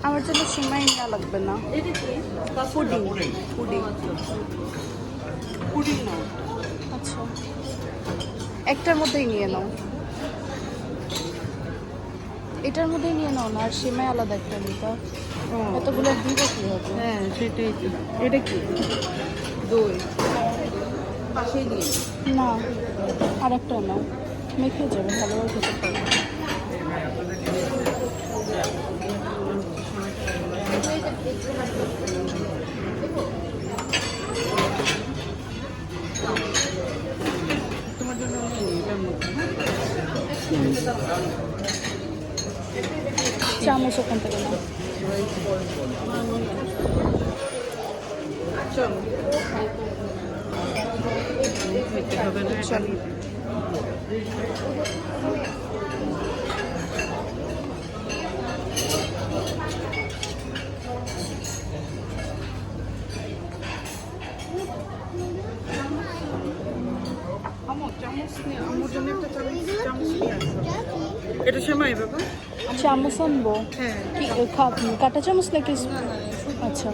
আমার জন্য সিমাই না লাগবে না। পুডিং পুডিং পুডিং নাও। আচ্ছা, একটার মধ্যেই নিয়ে নাও। এটার মধ্যেই নিয়ে নাও না, আর সিমাই আলাদা একটা নিতা। এতগুলো দিব কি হবে? হ্যাঁ সেটাই তো। এটা কি দই পাশেই নিয়ে না, আর একটা নাও, মেখে যাবে, ভালোভাবে খেতে পারবে। তোমার জন্য নিয়ে নিই এটার মধ্যে। চামচ ওখান থেকে নাও। চলো খেতে হবে না, এটা নিয়ে দিই। আমার জন্য একটা চামচ নিয়ে আসো। এটা সেমাই বাবা। চামচ আনবো? হ্যাঁ কি কাটা চামচ নাকি? আচ্ছা।